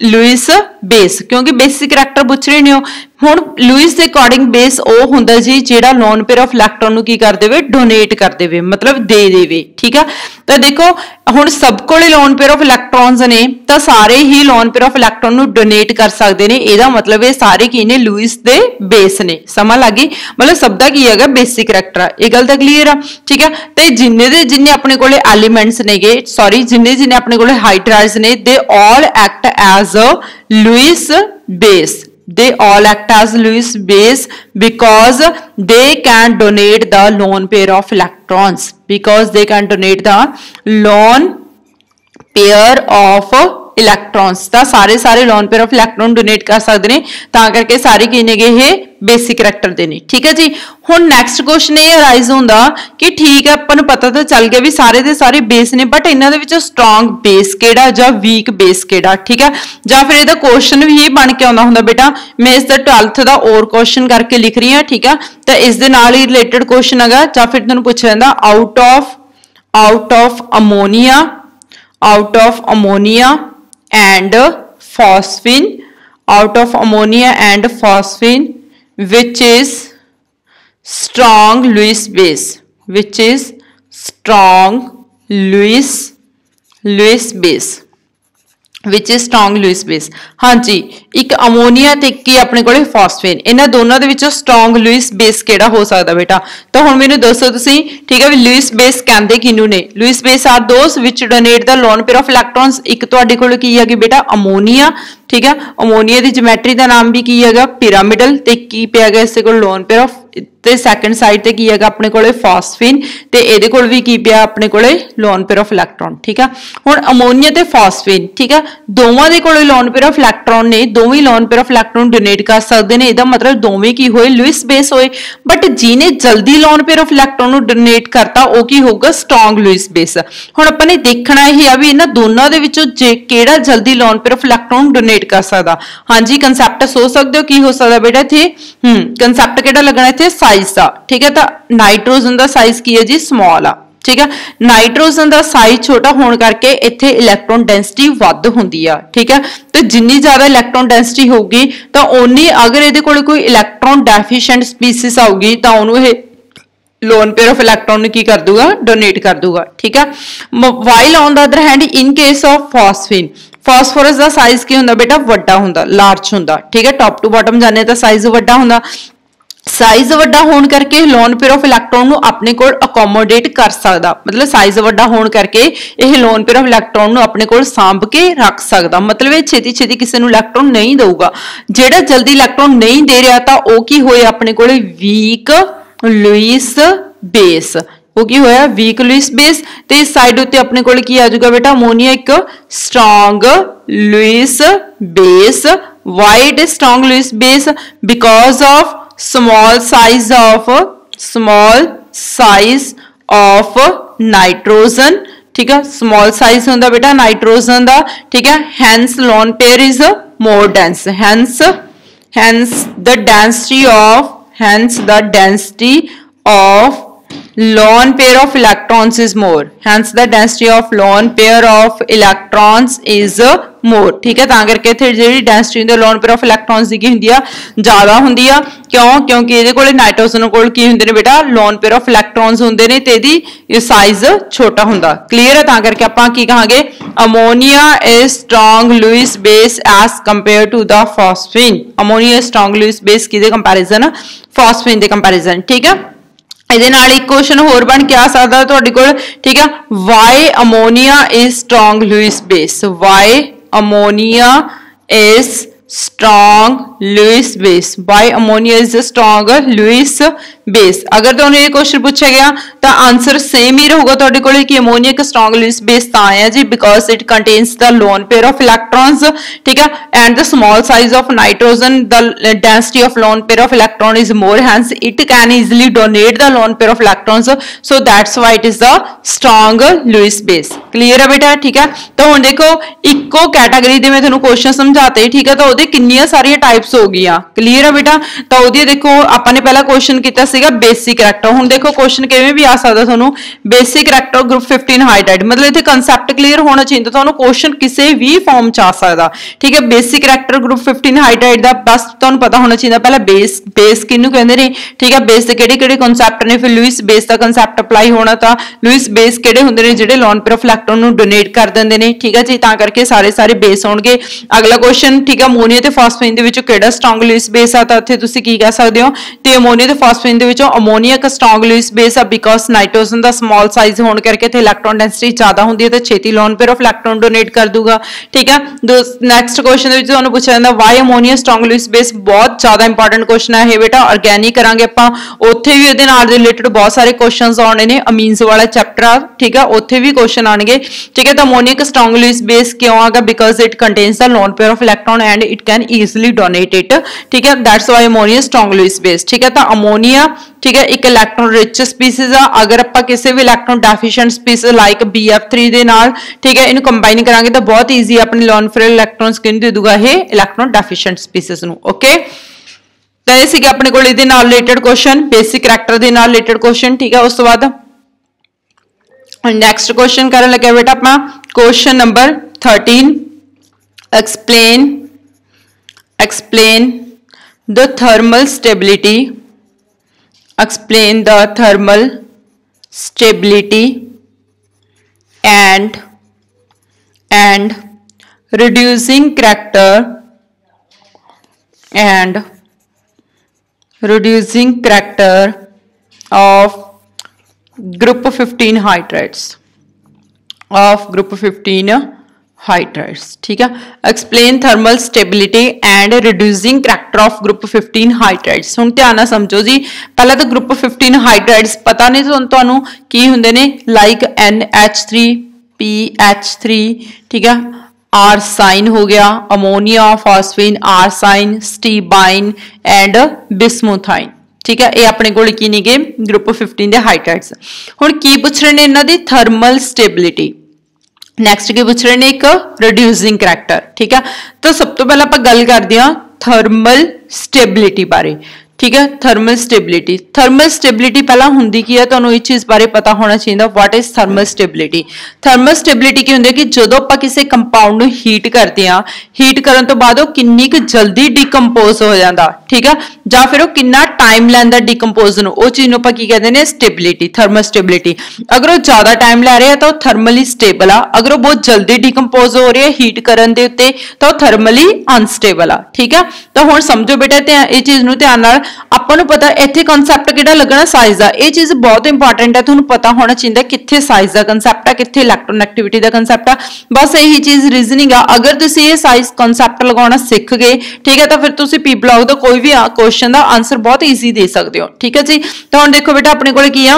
लुइस बेस क्योंकि बेसिक करैक्टर पूछ रहे हो। हुण लुइस के अकॉर्डिंग बेस वो हुंदा जी जेड़ा लोन पेयर ऑफ इलैक्ट्रॉन नू की कर देवे डोनेट कर देवे मतलब दे देवे ठीक है। तो देखो हुण सब कोले लोन पेयर ऑफ इलैक्ट्रॉन्स ने तो सारे ही लोन पेयर ऑफ इलैक्ट्रॉन नू डोनेट कर सकते हैं। इहदा मतलब ये सारे की ने लुइस दे बेस ने समझ लग गई मतलब सब दा की हैगा बेसिक करैक्टर ये गल तो क्लीयर आ ठीक है। तो जिन्ने अपने कोले एलीमेंट्स नेगे सॉरी जिन्ने अपने कोले हाइड्राइड्स ने they all act as a Lewis base they all act as Lewis base because they can donate the lone pair of electrons because they can donate the lone pair of इलैक्ट्रॉन्स ता सारे सारे loan pair of electron donate कर सकते हैं तां करके सारे की ने ये बेसिक करैक्टर दे ने ठीक है जी। हुण नैक्सट क्वेश्चन ये अराइज होंदा कि ठीक है अपन पता तो चल गया भी सारे दे सारे बेस ने बट इन्हां दे विचों स्ट्रॉन्ग बेस केड़ा जां वीक बेस केड़ा ठीक है। जां फिर इहदा क्वेश्चन भी बन के आउंदा हुंदा बेटा मैं इस दा 12th दा और क्वेश्चन करके लिख रही हां ठीक है। तो इस दे नाल ही रिलेटेड क्वेश्चन हैगा जां फिर तुहानूं पुछिया जांदा out of ammonia and phosphine out of ammonia and phosphine which is strong Lewis base which is strong Lewis base. हाँ जी, एक अमोनीआ ते एक ही अपने कोले फॉस्फेन, इन्हां दोनों दे विचों स्ट्रॉन्ग लुईस बेस किहड़ा हो सकदा बेटा? तो हुण मैनूं दसो तुसीं, ठीक है, भी लुईस बेस कहंदे किहनूं ने? Lewis base are those which donate the lone pair of electrons. एक तुहाडे कोल की है बेटा? अमोनीआ, ठीक है। अमोनीआ दी ज्योमैट्री दा नाम भी की हैगा? पिरामिडल। ते की पिया गया इसदे कोल? Lone pair of. ते सैकेंड साइड ते की हैगा अपने कोले? फॉस्फेन। ते इहदे कोल भी की पिया अपने कोले? लोन पेयर ऑफ इलैक्ट्रॉन, ठीक है। हुण अमोनीआ ते फॉस्फेन, ठीक है, दोवां दे कोले लोन पेयर ऑफ इलैक्ट्रॉन ने, दोवें lone pair of electron donate कर सकदे ने। इहदा मतलब दोवें की होए? लुईस बेस होए। बट जिहने जल्दी लोन पेयर ऑफ इलैक्ट्रॉन नूं डोनेट करता वो की होगा? Strong Lewis base. हुण आपां ने देखना यह है भी इन्हां दोनों दे विचों जे किहड़ा जल्दी lone pair of electron donate कर सकदा। हाँ जी, कंसैप्ट सोच सकदे हो की हो सकदा बेटा इत्थे? कंसैप्ट किहड़ा लगना इत्थे? साइज दा, ठीक है। तो नाइट्रोजन दा साइज की है जी? स्मॉल आ, ठीक है। नाइट्रोजन का साइज छोटा होने करके इत्थे इलैक्ट्रॉन डेंसिटी वध हुंदी आ, ठीक है। तो जिन्नी ज्यादा इलैक्ट्रॉन डेंसिटी होगी तो उन्नी, अगर इहदे कोल कोई इलैक्ट्रॉन डेफिशिएंट स्पीसीज आऊगी तो उन्होंने ये लोन पेयर ऑफ इलैक्ट्रॉन की कर दूगा? डोनेट कर दूगा, ठीक है। While on the other hand in case of phosphine, phosphorus का साइज की हुंदा बेटा? वड्डा हुंदा, लार्ज हुंदा, ठीक है। टॉप टू बॉटम जाने तो साइज वड्डा हुंदा। साइज वड्डा होने करके लोन पेयर ऑफ इलैक्ट्रॉन नूं अपने कोल अकोमोडेट कर सकदा, मतलब साइज वड्डा होने करके यह लोन पेयर ऑफ इलैक्ट्रॉन नूं अपने कोल सांभ के रख सकदा, मतलब ये छेती छेती किसी नूं इलैक्ट्रॉन नहीं देऊगा। जेड़ा जल्दी इलैक्ट्रॉन नहीं दे रहा था वो की होए? अपने कोल वीक लुईस बेस। वो की होया? Weak Lewis base. ते इस साइड उत्ते अपने कोल की आ जाऊगा बेटा? अमोनीआ एक strong Lewis base. Why it is strong Lewis base? Because of small size of nitrogen, ठीक है। स्मॉल साइज होंदा बेटा नाइट्रोजन दा, ठीक है। hence lone pair is more dense, hence the density of lone pair of electrons is more, hence the density of lone pair of electrons is more, ठीक है। तां करके इत्थे जिहड़ी डेंसिटी हुंदी लोन पेयर ऑफ इलैक्ट्रॉन्स दी की हुंदी आ? ज्यादा हुंदी आ। क्यों? क्योंकि इहदे कोले नाइट्रोजन कोल की हुंदे ने बेटा? लोन पेयर ऑफ इलैक्ट्रॉन्स हुंदे ने ते इहदी साइज छोटा हुंदा। क्लियर है? तां करके आपां की कहांगे? Ammonia is strong Lewis base as compare to the phosphine. Ammonia strong Lewis base किहदे कंपैरिजन? फॉस्फेन दे कंपैरिजन, ठीक है। ਇਹਦੇ ਨਾਲ ਇੱਕ क्वेश्चन होर बन के आ सकता है ਤੁਹਾਡੇ ਕੋਲ, ठीक है। Why ammonia is strong Lewis base? Why ammonia is strong Lewis base? Why ammonia is strong Lewis base? अगर तो ये क्वेश्चन पूछा गया तो आंसर सेम ही रहूगा ਤੁਹਾਡੇ ਕੋਲ कि अमोनीआ एक स्ट्रॉन्ग लुईस बेस ता है जी because it contains the lone pair of electrons, ठीक है, and the small size of nitrogen, the density of lone pair of electron is more, hence it can easily donate the lone pair of electrons, so that's why it is the strong Lewis base. Clear है बेटा? ठीक है। तो हुण देखो eco category दे मैं तुहानू question समझाते, ठीक है। तो ਉਹਦੇ ਕਿੰਨੀਆਂ ਸਾਰੀਆਂ टाइप्स हो गई। क्लियर है बेटा? तो ਉਹਦੀ देखो ਆਪਾਂ ने पहला क्वेश्चन किया ਸੀਗਾ बेसिक करैक्टर। हुण देखो क्वेश्चन किवें भी आ सकदा ਤੁਹਾਨੂੰ बेसिक करैक्टर ग्रुप 15 हाइड्राइड, मतलब इत्थे कंसैप्ट क्लीयर होना चाहिए ਤੁਹਾਨੂੰ क्वेश्चन किसी भी फॉर्म च आ सकदा, ठीक है। बेसिक करैक्टर ग्रुप 15 हाइड्राइड दा बस ਤੁਹਾਨੂੰ पता होना चाहिए पहला बेस किहनूं कहंदे ने, ठीक है। बेस दे किहड़े-किहड़े कंसैप्ट ने, फिर लुईस बेस दा कंसैप्ट अप्लाई होना था। लुईस बेस किहड़े हुंदे ने ਜਿਹੜੇ लोन पेयर ऑफ इलैक्ट्रॉन ਨੂੰ डोनेट कर दिंदे ने, ठीक है जी। तां करके सारे बेस होणगे। अगला क्वेश्चन, ठीक है, अमोनीआ ते फॉस्फेन दे विचों किहड़ा स्ट्रॉन्ग लुईस बेस आ? तां इत्थे तुसीं की कह सकदे हो ते अमोनीआ ते फॉस्फेन दे विचों अमोनीआ एक स्ट्रॉन्ग लुईस बेस आ बिकॉज नाइट्रोजन दा स्मॉल साइज होने करके इत्थे इलैक्ट्रॉन डेंसिटी ज्यादा हुंदी है ते छेती lone pair of electron donate कर दूगा, ठीक है। नैक्सट क्वेश्चन दे विच तुहानूं पुछिया जांदा why ammonia strong Lewis base? बहुत ज्यादा इंपॉर्टेंट क्वेश्चन है ये बेटा। ऑर्गेनिक करांगे आपां, उत्थे भी इहदे नाल रिलेटेड बहुत सारे क्वेश्चंस आउणे ने। अमीन्स वाला चैप्टर आ, ठीक है, उत्थे भी क्वेश्चन आउणगे, ठीक है। तो अमोनीआ एक स्ट्रॉन्ग लुईस बेस क्यों आगा? Because it contains the lone pair of electron and it can easily donate it, ठीक है। That's why ammonia strong Lewis base, ठीक है। तो अमोनीआ, ठीक है, एक इलैक्ट्रॉन रिच स्पीसीज आ। अगर आपां किसी भी electron deficient species like BF3 दे नाल, ठीक है, इनू कंबाइन करांगे तो बहुत ईजी अपने लोन पेयर इलैक्ट्रॉन्स किन दे दूगा ये इलैक्ट्रॉन डेफिशिएंट स्पीसीज नू, ओके। तो ये सीगे अपने कोल इहदे नाल रिलेटेड क्वेश्चन, बेसिक करैक्टर दे नाल रिलेटेड क्वेश्चन, ठीक है। उस तो बाद नेक्स्ट क्वेश्चन करन लगे बेटा अपना question number 13, explain the thermal stability, explain the thermal stability and reducing character and reducing character of group 15 hydrides of group 15 hydrides। ठीक है, explain thermal stability and reducing character of group 15 hydrides. हुण ध्यान नाल समझो जी, पहला तो group 15 hydrides पता नहीं तुहानू की हुंदे ने, लाइक NH3 PH3, ठीक है, आरसाइन हो गया, अमोनिया फॉस्फीन आरसाइन, स्टीबाइन एंड बिस्मुथाइन। ठीक है, ये अपने कोल की नहीं गए ग्रुप 15 दे हाइड्राइड्स। हुण की पुछ रहे ने इन्हां दी थर्मल स्टेबिलिटी, नैक्सट की पूछ रहे ने एक रिड्यूसिंग करैक्टर। ठीक है, तो सब तो पहले आप गल करते हैं थर्मल स्टेबिलिटी बारे। ठीक है, थर्मल स्टेबिलिटी, थर्मल स्टेबिलिटी पहला हुंदी की है, तुहानू इस चीज बारे पता होना चाहिए what is thermal stability. Thermal stability की हुंदी है कि जदों आपां किसी कंपाउंड नू हीट करते हैं, हीट करन तो बाद वो किन्नी क जल्दी डिकंपोज हो जाता। ठीक है, जां फिर वो किन्ना टाइम लैंदा डिकंपोज नू, वो चीज नू आपां की कहते हैं स्टेबिलिटी, थर्मल स्टेबिलिटी। अगर वो ज्यादा टाइम लै रहा है तो थर्मली स्टेबल आ, अगर वो बहुत जल्दी डिकंपोज हो रही है हीट करन दे उत्ते तो थर्मली अनस्टेबल आ। ठीक है, तो हुण समझो बेटा ये चीज नू ध्यान नाल ਆਪਾਂ ਨੂੰ पता इत्थे कॉन्सेप्ट किहड़ा लगना साइज दा, ये चीज बहुत इंपॉर्टेंट है, तुहानू पता होना चाहिए कित्थे साइज दा कॉन्सेप्ट है, कित्थे इलेक्ट्रोनेगेटिविटी दा कॉन्सेप्ट है, बस यही चीज रीजनिंग आ। अगर तुसी ये साइज कॉन्सेप्ट लगाना सीख गए, ठीक है, तो फिर तुसी पी ब्लॉक दा कोई भी क्वेश्चन दा आंसर बहुत ईजी दे सकते हो। ठीक है जी, तो हुण देखो बेटा अपने कोल की आ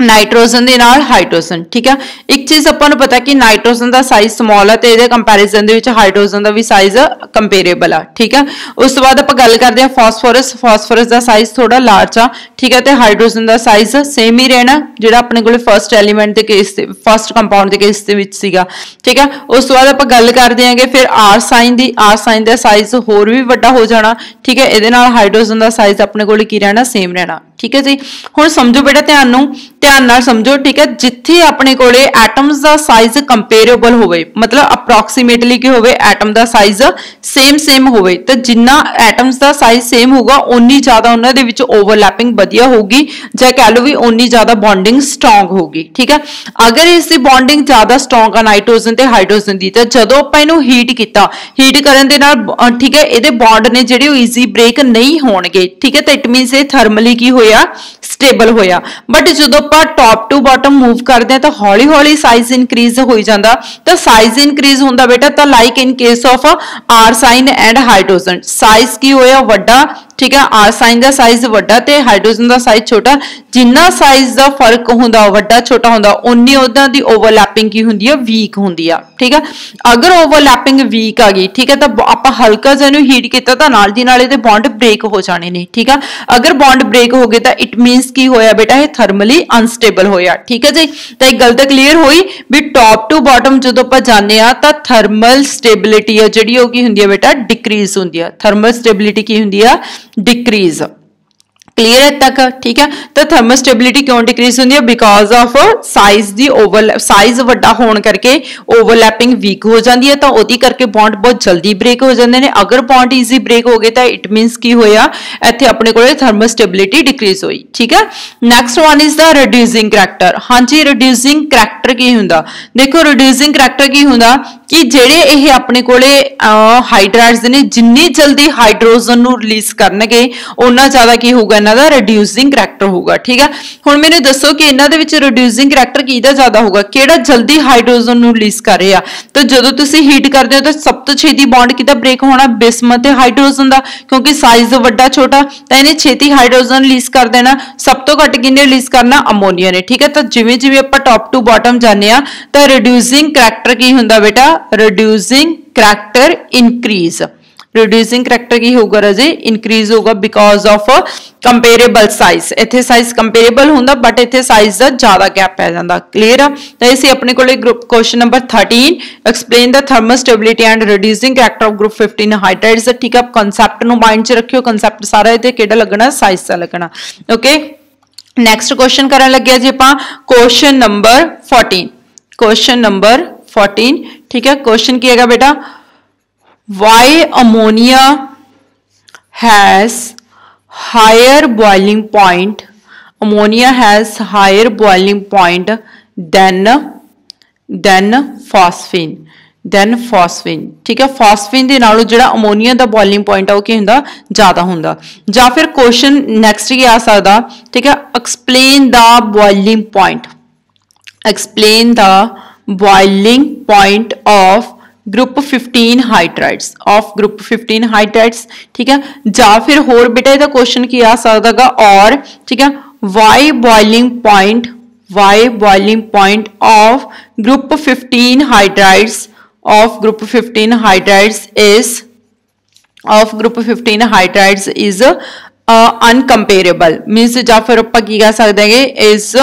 नाइट्रोजन दे नाल हाइड्रोजन। ठीक है, एक चीज अपन पता है कि नाइट्रोजन का साइज स्मॉल है तो ये कंपैरिजन दे विच हाइड्रोजन का भी साइज कंपेरेबल है। ठीक है, उस तो बाद आप गल करते हैं फास्फोरस, फास्फोरस का साइज थोड़ा लार्ज आ। ठीक है, तो हाइड्रोजन का साइज सेम ही रहना जिहड़ा अपने कोल फर्स्ट एलीमेंट के केस फर्स्ट कंपाउंड के केस दे विच सीगा। ठीक है, उस तो बाद आप गल करते हैं फिर आरसाइन दी, आरसाइन का साइज होर भी वड्डा हो जाना। ठीक है, इहदे नाल हाइड्रोजन का साइज अपने कोल की रहना सेम रहना। ठीक है जी, हुण समझो बेटा ध्यान नाल समझो। ठीक है, जिथे अपने कोले एटम्स का साइज कंपेरेबल होवे, मतलब अप्रोक्सीमेटली की होवे एटम का साइज सेम होवे, तो जिन्ना एटम्स का साइज सेम होगा उन्नी ज्यादा उन्हां दे विच ओवरलैपिंग वधिया होगी, जां कह लो भी उन्नी ज्यादा बॉन्डिंग स्ट्रॉन्ग होगी। ठीक है, अगर इसकी बॉन्डिंग ज्यादा स्ट्रॉन्ग है नाइट्रोजन ते हाइड्रोजन दी, तो जदों आपां इहनूं हीट कीता, हीट करन दे नाल ठीक है इहदे बॉन्ड ने जिहड़े ईजी ब्रेक नहीं होणगे। ठीक है, तो इट मीनस ये थर्मली की होया स्टेबल होया। बट जदों आपां टॉप टू बॉटम मूव करते हैं तो हौली हौली साइज इनक्रीज हो जाता, तो साइज इनक्रीज होंदा बेटा, तो like in case of arsine and hydrogen size की होया वड्डा। ठीक है, आरसाइन का साइज वड्डा ते हाइड्रोजन का साइज छोटा, जिन्ना साइज का फर्क होंदा वड्डा छोटा होंदा उन्नी उहदां दी ओवरलैपिंग की हुंदी है वीक हुंदी है। ठीक है, अगर ओवरलैपिंग वीक आ गई, ठीक है, तो आपां हल्का जिहा इहनूं हीट कीता तो नाल दी नाल इहदे बॉन्ड ब्रेक हो जाने ने। ठीक है, अगर बॉन्ड ब्रेक हो गए तो इट मीनस की होया बेटा ये थर्मली अनस्टेबल होया। ठीक है जी, तो एक गल तो क्लीयर हुई भी टॉप टू बॉटम जो आपां जाने आ तां थर्मल स्टेबिलिटी है जिहड़ी ओह की हुंदी है बेटा डिक्रीज हुंदी है। थर्मल स्टेबिलिटी की हुंदी है डिक्रीज। क्लियर है तक? ठीक है, तो थर्मल स्टेबिलिटी क्यों डिक्रीज होती है? Because of size the overlap, size वड्डा होने करके ओवरलैपिंग वीक हो जाती है, तो ओदी करके बॉन्ड बहुत जल्दी ब्रेक हो जाते हैं। अगर बॉन्ड ईजी ब्रेक हो गए तो इट मीनस की होया इत्थे अपने कोल थर्मल स्टेबिलिटी डिक्रीज हुई। ठीक है, next one is the reducing character. हाँ जी, रिड्यूसिंग करैक्टर की हुंदा? देखो रिड्यूसिंग करैक्टर की हुंदा कि जेड़े ये अपने कोले हाइड्राइड्स ने जिन्नी जल्दी हाइड्रोजन नू रिलीज करनगे उन्ना ज्यादा की होगा इन्हां दा रिड्यूसिंग करैक्टर होगा। ठीक है, हुण मैनूं दसो कि इन्हां दे विच रिड्यूसिंग करैक्टर किहदा ज्यादा होगा, किहड़ा जल्दी हाइड्रोजन नू रिलीज कर रहा? तो जदों तुसीं हीट करदे हो तो सब तो छेती बॉन्ड किहदा ब्रेक होना? बिस्मथ ते हाइड्रोजन दा, क्योंकि साइज वड्डा छोटा तो इन्हें छेती हाइड्रोजन रिलीज कर देना। सब तो घट किन्ने रिलीज करना? अमोनीया ने। ठीक है, तो जिवें जिवें आपां टॉप टू बॉटम जाने आ तो रिड्यूसिंग करैक्टर की हुंदा बेटा? Reducing character increase. Reducing character की होगा राजे? इंक्रीज होगा बिकॉज ऑफ कंपेरेबल साइज। इत्थे साइज कंपेरेबल हुंदा बट इत्थे साइज दा ज्यादा गैप पै जांदा। क्लियर है? तो इसे अपने कोले group question number 13 explain the thermal stability and reducing character of group 15 hydrides. ठीक है, कांसेप्ट नु माइंड च रखियो, कांसेप्ट सारा इत्थे किहड़ा लगना? साइज दा लगना। ओके, नेक्स्ट क्वेश्चन करन लगे जी आपां क्वेश्चन नंबर 14। क्वेश्चन नंबर 14, ठीक है, क्वेश्चन की हैगा बेटा? Why ammonia has higher boiling point? Ammonia has higher boiling point than phosphine. Than phosphine. ठीक है, फॉस्फेन दे नालों जिहड़ा अमोनीया दा बॉइलिंग पॉइंट है वो की हुंदा ज़्यादा हुंदा। जां फिर क्वेश्चन नैक्सट की आ सकदा, ठीक है, explain the boiling point, explain the boiling point of group 15 hydrides, of group 15 hydrides. ठीक है, जां फिर होर बेटा इहदा क्वेश्चन की आ सकदा गा और, ठीक है, why boiling point, why boiling point of group 15 hydrides, of group 15 hydrides is, of group 15 hydrides is uncomparable, means ਜਾਂ ਫਿਰ ਆਪਾਂ ਕੀ ਕਹਿ ਸਕਦੇ ਹੈਗੇ is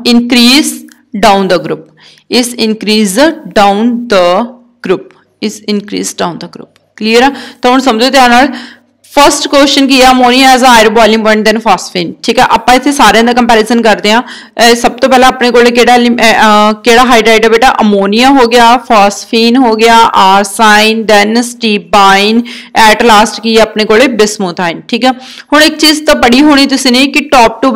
increase down the group, is increase down the group, is increase down the group। Clear है? तो ਹੁਣ ਸਮਝੋ ਧਿਆਨ ਨਾਲ। फर्स्ट क्वेश्चन की है ammonia has higher boiling point than phosphine. ठीक है, ਆਪਾਂ ਇੱਥੇ ਸਾਰਿਆਂ ਦਾ ਕੰਪੈਰੀਜ਼ਨ ਕਰਦੇ ਹਾਂ। ਸਭ ਤੋਂ ਪਹਿਲਾਂ ਆਪਣੇ ਕੋਲੇ ਕਿਹੜਾ ਹਾਈਡਰਾਈਡ ਹੈ ਬੇਟਾ? ਅਮੋਨੀਆ ਹੋ ਗਿਆ, ਫਾਸਫੀਨ ਹੋ ਗਿਆ, ਆਰਸਾਈਨ, ਦੈਨ ਸਟੀਬਾਈਨ, ਐਟ ਲਾਸਟ ਕੀ ਆਪਣੇ ਕੋਲੇ ਬਿਸਮੋਥਾਈਨ। ਠੀਕ ਹੈ, ਹੁਣ ਇੱਕ ਚੀਜ਼ ਤਾਂ ਪੜ੍ਹੀ ਹੋਣੀ ਤੁਸੀਂ ਨੇ ਕਿ ਟੌਪ ਟੂ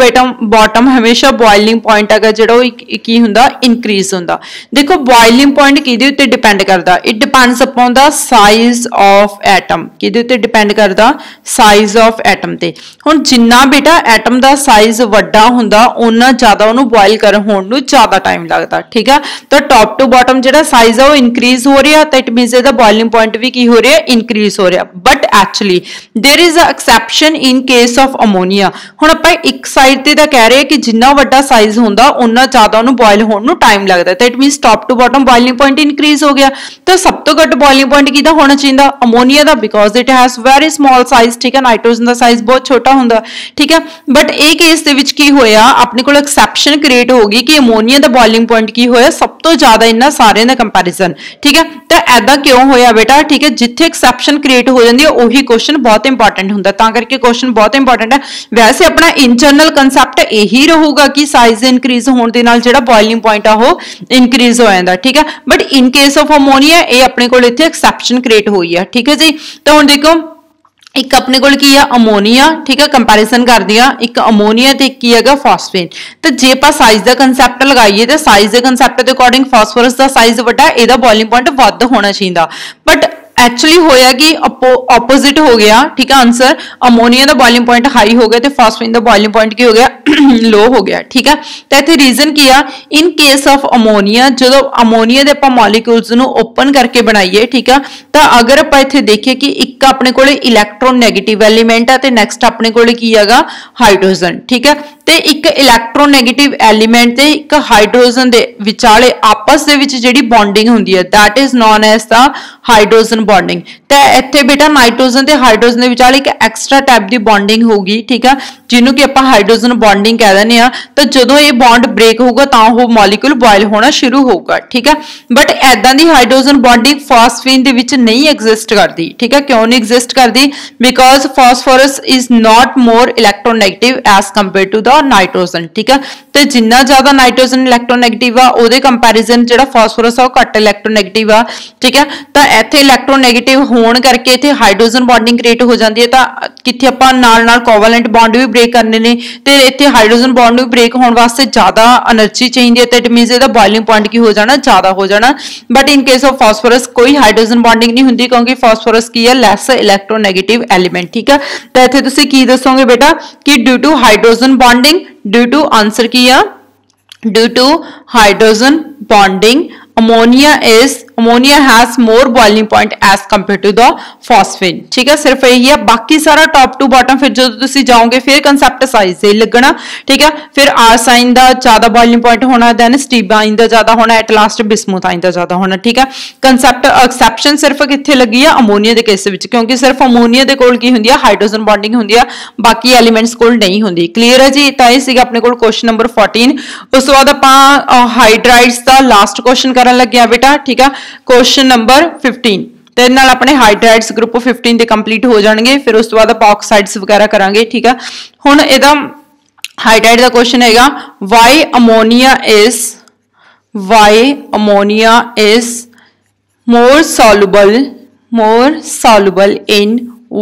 ਬॉटम ਹਮੇਸ਼ਾ ਬॉइलिंग पॉइंट ਹੈਗਾ ਜਿਹੜਾ ਉਹ ਕੀ ਹੁੰਦਾ? ਇਨਕਰੀਜ਼ ਹੁੰਦਾ। ਦੇਖੋ ਬॉइलिंग पॉइंट ਕਿਹਦੇ ਉੱਤੇ ਡਿਪੈਂਡ ਕਰਦਾ? ਇਟ ਡਿਪੈਂਡਸ ਅਪਨ ਦਾ ਸਾਈਜ਼ ਆਫ ਐਟਮ। ਕਿਹਦੇ ਉੱਤੇ ਡਿਪੈਂਡ ਕਰਦਾ? साइज ऑफ एटम ते। हुण जिन्ना बेटा एटम दा साइज वड्डा हुंदा उन्ना ज़्यादा उहनूं बॉयल कर होण नूं ज़्यादा टाइम लगदा। ठीक है, तो टॉप टू बॉटम जिहड़ा साइज है वो इनक्रीज हो रहा, तो इट मीनस इहदा बॉइलिंग पॉइंट भी की हो रहा? इनक्रीज हो रहा। But actually there is a exception in case of ammonia. हुण आपां एक साइड ते तां कह रहे कि जिन्ना वड्डा साइज हुंदा उन्ना ज़्यादा उहनूं बॉयल होण नूं टाइम लगदा, तो it means top to bottom boiling point increase हो गया। तो सब तो घट बॉइलिंग पॉइंट किहदा होना चाहिए? अमोनीया दा, because it has very small size. ठीक है, नाइट्रोजन का साइज बहुत छोटा हुंदा। ठीक है, बट ये केस दे विच की होया, अपने कोल एक्सैप्शन क्रिएट हो गई कि अमोनीया दा बॉइलिंग पॉइंट की होया सब तो ज्यादा इन्ना सारे दा कंपैरिजन। ठीक है, तो ऐदा क्यों होया बेटा? ठीक है, जिथे एक्सैप्शन क्रिएट हो जाती है उही क्वेश्चन बहुत इंपॉर्टेंट हुंदा, तां करके क्वेश्चन बहुत इंपॉर्टेंट है। वैसे अपना इन जनरल कंसैप्ट यही रहूगा कि साइज इंक्रीज होने दे नाल जिहड़ा बॉइलिंग पॉइंट आ वो इंक्रीज हो जाता। ठीक है, बट इन केस ऑफ अमोनीया ये अपने कोल इत्थे एक्सैप्शन क्रिएट हुई है। ठीक है जी, तो हुण देखो एक अपने कोल की है अमोनीया। ठीक है, कंपैरिजन कर दिया, एक अमोनीया ते की हैगा फॉस्फेन। तो जे आप साइज का कंसैप्ट लगाइए तो साइज के कंसैप्ट के अकॉर्डिंग फॉस्फोरस का साइज वड्डा, ਇਹਦਾ बॉइलिंग पॉइंट वध होना चाहिए। बट एक्चुअली होया कि ऑपोजिट हो गया। ठीक है, आंसर अमोनीया का बॉइलिंग पॉइंट हाई हो गया तो फॉस्फेन का बॉइलिंग पॉइंट की हो गया? लो हो गया। ठीक है, तो इत्थे रीजन की आ, इन केस ऑफ अमोनीया जो अमोनीया के आप मॉलिक्यूल्स नूं ओपन करके बनाइए, ठीक है, तो अगर आप इत्थे देखिए कि एक अपने कोले इलैक्ट्रोनैगेटिव एलीमेंट है तो नैक्सट अपने कोले की हैगा हाइड्रोजन। ठीक है, तो एक इलैक्ट्रोनैगेटिव एलीमेंट ते एक हाइड्रोजन दे विचाले आपस दे विच जिहड़ी बॉन्डिंग हुंदी है that is known as the hydrogen bonding. तो इत्थे बेटा नाइट्रोजन ते हाइड्रोजन दे विचाले एक एक्स्ट्रा टाइप की बॉन्डिंग होगी। ठीक है, जिन्हों कि आपां हाइड्रोजन बॉन्डिंग कह दिंदे आ। तो जदों ये बॉन्ड ब्रेक होगा तो वो मॉलिक्यूल बॉयल होना शुरू होगा। ठीक है, बट ऐदां दी हाइड्रोजन बॉन्डिंग फॉस्फेन दे विच नहीं एग्जिस्ट करती। ठीक है, क्यों नहीं एग्जिस्ट करती? Because phosphorus is not more electronegative as compare to the nitrogen. ठीक है, तो जिन्ना ज्यादा नाइट्रोजन इलैक्ट्रोनैगेटिव आ उहदे कंपैरिजन जिहड़ा फॉस्फोरस आ घट इलैक्ट्रोनैगेटिव आ। ठीक है, तो इत्थे इलैक्ट्रोनैगेटिव होण करके इत्थे हाइड्रोजन बॉन्डिंग क्रिएट हो जाती है। तो कित्थे आपां नाल कोवैलेंट बॉन्ड भी ब्रेक करने ने ते इत्थे हाइड्रोजन बॉन्ड भी ब्रेक होने वास्ते ज्यादा एनर्जी चाहिए, तो इट मीनस इहदा बॉइलिंग पॉइंट की हो जाना? ज्यादा हो जाना। But in case of phosphorus कोई हाइड्रोजन बॉन्डिंग नहीं हुंदी क्योंकि फॉस्फोरस की है लैस इलैक्ट्रोनैगेटिव एलीमेंट। ठीक है, तो इत्थे तुसीं की दसोगे बेटा कि due to hydrogen bonding, due to answer की है due to hydrogen bonding ammonia has more boiling point as compare to the phosphine. ठीक है, सिर्फ यही है, बाकी सारा टॉप टू बॉटम फिर जो तुसी जाओगे फिर कंसैप्ट साइज से लगना। ठीक है, फिर आरसाइन का ज्यादा बॉइलिंग पॉइंट होना, दैन स्टीबाइन का ज्यादा होना, एट लास्ट बिस्मुथाइन का ज्यादा होना। ठीक है, कंसैप्ट एक्सैप्शन सिर्फ कित्थे लगी है? अमोनीया के केस विच, क्योंकि सिर्फ अमोनीया के कोल की हुंदी है हाइड्रोजन बॉन्डिंग हुंदी है, बाकी एलीमेंट्स कोल नहीं हुंदी। क्लीयर है जी? तो ये अपने कोल क्वेश्चन नंबर 14। उस तो बाद आपां हाइड्राइड्स का लास्ट क्वेश्चन करन लगे आ बेटा। ठीक है, क्वेश्चन नंबर 15 ਤੇ ਨਾਲ ਆਪਣੇ ਹਾਈਡਰਾਈਡਸ ਗਰੁੱਪ 15 ਦੇ ਕੰਪਲੀਟ ਹੋ ਜਾਣਗੇ। ਫਿਰ ਉਸ ਤੋਂ ਬਾਅਦ ਆਪਾਂ ਆਕਸਾਈਡਸ ਵਗੈਰਾ ਕਰਾਂਗੇ। ਠੀਕ ਹੈ, ਹੁਣ ਇਹਦਾ ਹਾਈਡਰਾਈਡ ਦਾ ਕੁਐਸਚਨ ਹੈਗਾ why ammonia is more soluble in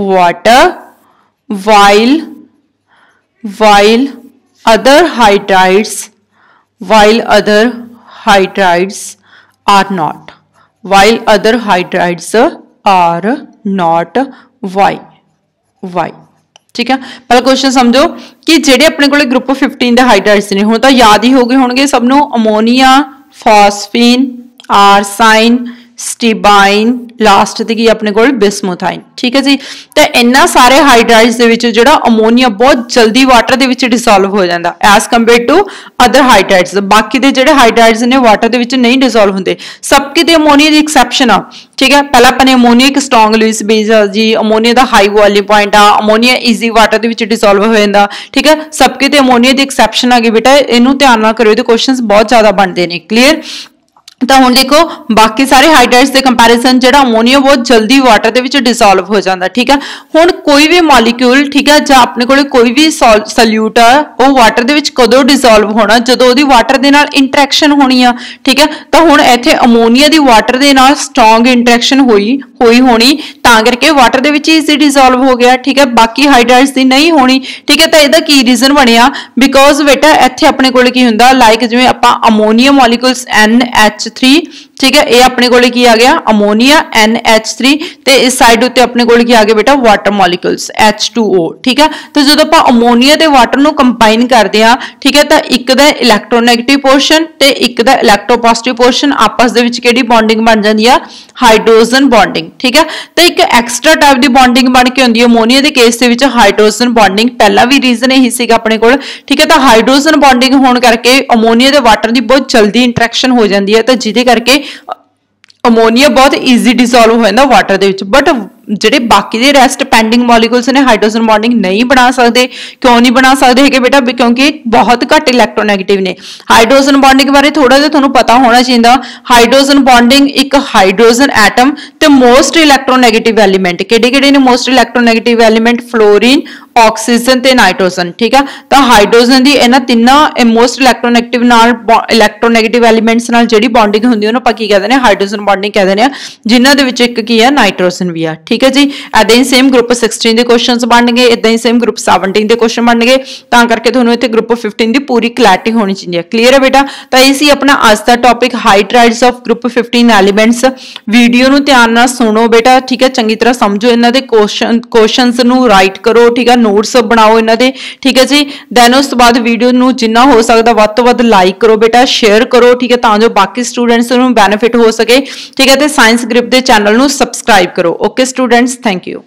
water while other hydrides are not, while other hydrides are not. Why? ठीक है, पहला क्वेश्चन समझो कि जेडे अपने कोले ग्रुप 15 ਦੇ ਹਾਈਡਰਾਈਡਸ ਨੇ, ਹੁਣ ਤਾਂ ਯਾਦ ਹੀ ਹੋ ਗਏ ਹੋਣਗੇ ਸਭ ਨੂੰ, ਅਮੋਨੀਆ, ਫਾਸਫੀਨ, ਆਰਸਾइन, ਸਟੀਬਾइन, ਲਾਸਟ ਤੇ ਕੀ ਆਪਣੇ ਕੋਲ ਬਿਸਮੋਥਾइन। ठीक है जी, तो इन्ना सारे हाइड्राइड्स ਦੇ ਵਿੱਚ ਜਿਹੜਾ ਅਮੋਨੀਆ ਬਹੁਤ ਜਲਦੀ ਵਾਟਰ ਦੇ ਵਿੱਚ ਡਿਸੋਲਵ ਹੋ ਜਾਂਦਾ ਐਸ ਕੰਪੇਅਰ ਟੂ ਅਦਰ ਹਾਈਡਰਾਈਡਸ। ਬਾਕੀ ਦੇ ਜਿਹੜੇ ਹਾਈਡਰਾਈਡਸ ਨੇ ਵਾਟਰ ਦੇ ਵਿੱਚ ਨਹੀਂ ਡਿਸੋਲਵ ਹੁੰਦੇ, ਸਭ ਕਿਤੇ ਅਮੋਨੀਆ ਦੀ ਐਕਸੈਪਸ਼ਨ ਆ। ठीक है, ਪਹਿਲਾਂ ਆਪਾਂ ਨੇ ਅਮੋਨੀਆ ਇੱਕ ਸਟਰੋਂਗ ਲੂਇਸ ਬੇਸ ਆ ਜੀ, ਅਮੋਨੀਆ ਦਾ ਹਾਈ ਬੋਇਲਿੰਗ ਪੁਆਇੰਟ ਆ, ਅਮੋਨੀਆ ਈਜ਼ੀ ਵਾਟਰ ਦੇ ਵਿੱਚ ਡਿਸੋਲਵ ਹੋ ਜਾਂਦਾ। ठीक है, ਸਭ ਕਿਤੇ ਅਮੋਨੀਆ ਦੀ ਐਕਸੈਪਸ਼ਨ ਆ ਗਈ ਬੇਟਾ, ਇਹਨੂੰ ਧਿਆਨ ਨਾਲ ਕਰਿਓ, ਇਹਦੇ ਕੁਐਸਚਨਸ ਬਹੁਤ ਜ਼ਿਆਦਾ ਬਣਦੇ ਨੇ। ਕਲੀਅਰ? तो हुण देखो बाकी सारे हाइड्राइड्स के कंपैरिजन जो अमोनीया बहुत जल्दी वाटर के डिसोल्व हो जाता। ठीक है, हुण कोई भी मॉलिक्यूल, ठीक है, जो अपने को कोई भी सल्यूट है वो वाटर के कदों डिसोल्व होना, जो वो वाटर के नाल इंटरैक्शन होनी आ। ठीक है, तो हुण इत्थे अमोनीया की वाटर के नाल स्ट्रोंग इंटरैक्शन होई होनी, तां करके वाटर के ईजी डिसोल्व हो गया। ठीक है, बाकी हाइड्राइड्स की नहीं होनी। ठीक है, तो इसका की रीजन बनिया, बिकॉज बेटा इत्थे अपने को की हुंदा लाइक जिवें आपां अमोनीया मॉलिक्यूल्स NH3, ठीक है, ये अपने कोले की आ गया अमोनीया NH3, ते इस साइड उत्ते अपने कोले की आ गया बेटा वाटर मॉलिक्यूल्स H2O। ठीक है, तो जो आपां अमोनीया ते वाटर नूं कंबाइन करदे आ, ठीक है, तो एक दा इलैक्ट्रोनैगेटिव पोर्शन ते एक दा इलैक्ट्रोपॉजिटिव पोर्शन आपस दे विच किहड़ी बॉन्डिंग बन जांदी आ, हाइड्रोजन बॉन्डिंग। ठीक है, तो एक एक्सट्रा टाइप की बॉन्डिंग बन के आउंदी है अमोनीया के केस दे विच हाइड्रोजन बॉन्डिंग। पहला भी रीजन यही सीगा अपने कोल। ठीक है, तो हाइड्रोजन बॉन्डिंग होने करके अमोनीया के वाटर की बहुत जल्दी इंटरैक्शन हो जाती है, तो जिहदे करके अमोनीया बहुत ईजी डिसोल्व हो जाता वाटर दे विच। बट ਜਿਹੜੇ बाकी ਦੇ ਰੈਸਟ ਪੈਂਡਿੰਗ ਮੋਲੀਕੂਲਸ ਨੇ ਹਾਈਡਰੋਜਨ ਬੌਂਡਿੰਗ ਨਹੀਂ ਬਣਾ ਸਕਦੇ। ਕਿਉਂ ਨਹੀਂ ਬਣਾ ਸਕਦੇ ਹੈਗੇ ਬੇਟਾ? ਕਿਉਂਕਿ ਬਹੁਤ ਘੱਟ ਇਲੈਕਟ੍ਰੋਨੈਗੇਟਿਵ ਨੇ। ਹਾਈਡਰੋਜਨ ਬੌਂਡਿੰਗ ਬਾਰੇ ਥੋੜਾ ਜਿਹਾ ਤੁਹਾਨੂੰ ਪਤਾ ਹੋਣਾ ਚਾਹੀਦਾ। ਹਾਈਡਰੋਜਨ ਬੌਂਡਿੰਗ ਇੱਕ ਹਾਈਡਰੋਜਨ ਐਟਮ ਤੇ ਮੋਸਟ ਇਲੈਕਟ੍ਰੋਨੈਗੇਟਿਵ ਐਲੀਮੈਂਟ ਕਿਹੜੇ-ਕਿਹੜੇ ਨੇ? Most electronegative element fluorine, oxygen ਤੇ ਨਾਈਟ੍ਰੋਜਨ। ਠੀਕ ਆ, ਤਾਂ ਹਾਈਡਰੋਜਨ ਦੀ ਇਹਨਾਂ ਤਿੰਨਾਂ ਮੋਸਟ ਇਲੈਕਟ੍ਰੋਨੈਗੇਟਿਵ ਨਾਲ ਇਲੈਕਟ੍ਰੋਨੈਗੇਟਿਵ ਐਲੀਮੈਂਟਸ ਨਾਲ ਜਿਹੜੀ ਬੌਂਡਿੰਗ ਹੁੰਦੀ ਉਹਨੂੰ ਆਪਾਂ ਕੀ ਕਹਿੰਦੇ ਨੇ? ਹਾਈਡਰੋਜਨ ਬੌਂਡਿੰਗ ਕਹਿੰਦੇ ਨੇ, ਜਿਨ੍ਹਾਂ ਦੇ ਵਿੱਚ ਇੱਕ ਕੀ ਹੈ? ਨਾਈਟ੍ਰੋਜਨ ਵੀ ਆ। ठीक है जी, इदां ही सेम ग्रुप 16 के क्वेश्चंस बन गए, इदां ही सेम ग्रुप 17 के क्वेश्चन बन गए, तां करके तुहानूं इत्थे ग्रुप 15 की पूरी क्लैरिटी होनी चाहिए। क्लीयर है बेटा? तो ये सी अपना अज दा topic hydrides of group 15 elements. Video नूं ध्यान नाल सुनो बेटा, ठीक है, चंगी तरह समझो, इन्हां दे क्वेश्चंस नूं राइट करो, ठीक है, नोट्स बनाओ इन्हां दे। ठीक है जी, दैन उस तो बाद वीडियो नूं जिन्ना हो सकदा वध तों वध लाइक करो बेटा, शेयर करो, ठीक है, तां जो बाकी स्टूडेंट्स नूं बेनिफिट हो सके। ठीक है, ते साइंस ग्रुप दे चैनल नूं सबसक्राइब करो। Okay students, thank you.